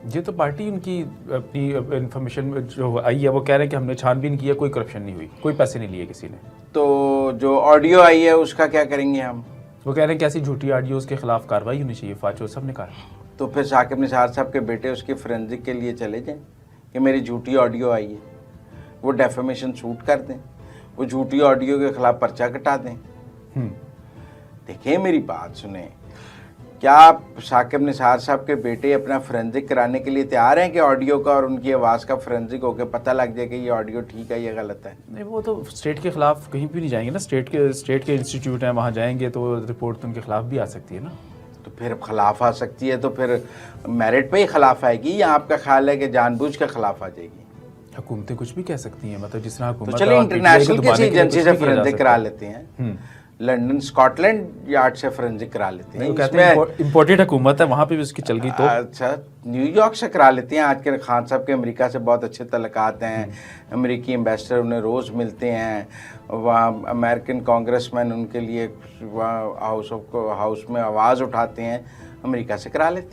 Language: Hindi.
ये तो पार्टी उनकी अपनी इन्फॉर्मेशन जो आई है वो कह रहे हैं कि हमने छानबीन किया, कोई करप्शन नहीं हुई, कोई पैसे नहीं लिए किसी ने। तो जो ऑडियो आई है उसका क्या करेंगे हम? वो कह रहे हैं कि ऐसी झूठी ऑडियोज़ के खिलाफ कार्रवाई होनी चाहिए, फाचो साहब ने कहा। तो फिर साकिब निसार साहब के बेटे उसकी फोरेंसिक के लिए चले जाएं कि मेरी झूठी ऑडियो आई है, वो डेफेमेशन शूट कर दें, वो झूठी ऑडियो के खिलाफ पर्चा कटा दें। देखिए मेरी बात सुने, क्या आप साकिब निसार साहब के बेटे अपना फोरेंसिक कराने के लिए तैयार हैं कि ऑडियो का और उनकी आवाज़ का फोरेंसिक होकर पता लग जाए कि ये ऑडियो ठीक है या गलत है? नहीं, वो तो स्टेट के खिलाफ कहीं भी नहीं जाएंगे ना, स्टेट के इंस्टीट्यूट हैं, वहाँ जाएंगे तो रिपोर्ट तो उनके खिलाफ भी आ सकती है ना। तो फिर खिलाफ आ सकती है, तो फिर मेरिट पे ही खिलाफ आएगी या आपका ख्याल है कि जानबूझ के खिलाफ आ जाएगी? हुकूमतें कुछ भी कह सकती हैं, मतलब जिस तरह तो हुकूमत चलिए आप इंटरनेशनल PTI को किसी दबाने के लिए एजेंसी कुछ से भी किया जा फोरेंसिक सकता करा है। लेते हैं, लंदन स्कॉटलैंड यार्ड से फोरेंसिक करा लेते हैं। वो कहते हैं इम्पोर्टेड हुकूमत है, वहाँ पे भी उसकी चल गई तो। अच्छा, न्यूयॉर्क से करा लेते हैं। आज के खान साहब के अमेरिका से बहुत अच्छे तल्लुकात हैं, अमेरिकी एम्बेसडर उन्हें रोज़ मिलते हैं, वहाँ अमेरिकन कांग्रेसमैन उनके लिए वहाँ हाउस में आवाज़ उठाते हैं, अमेरिका से करा लेते हैं।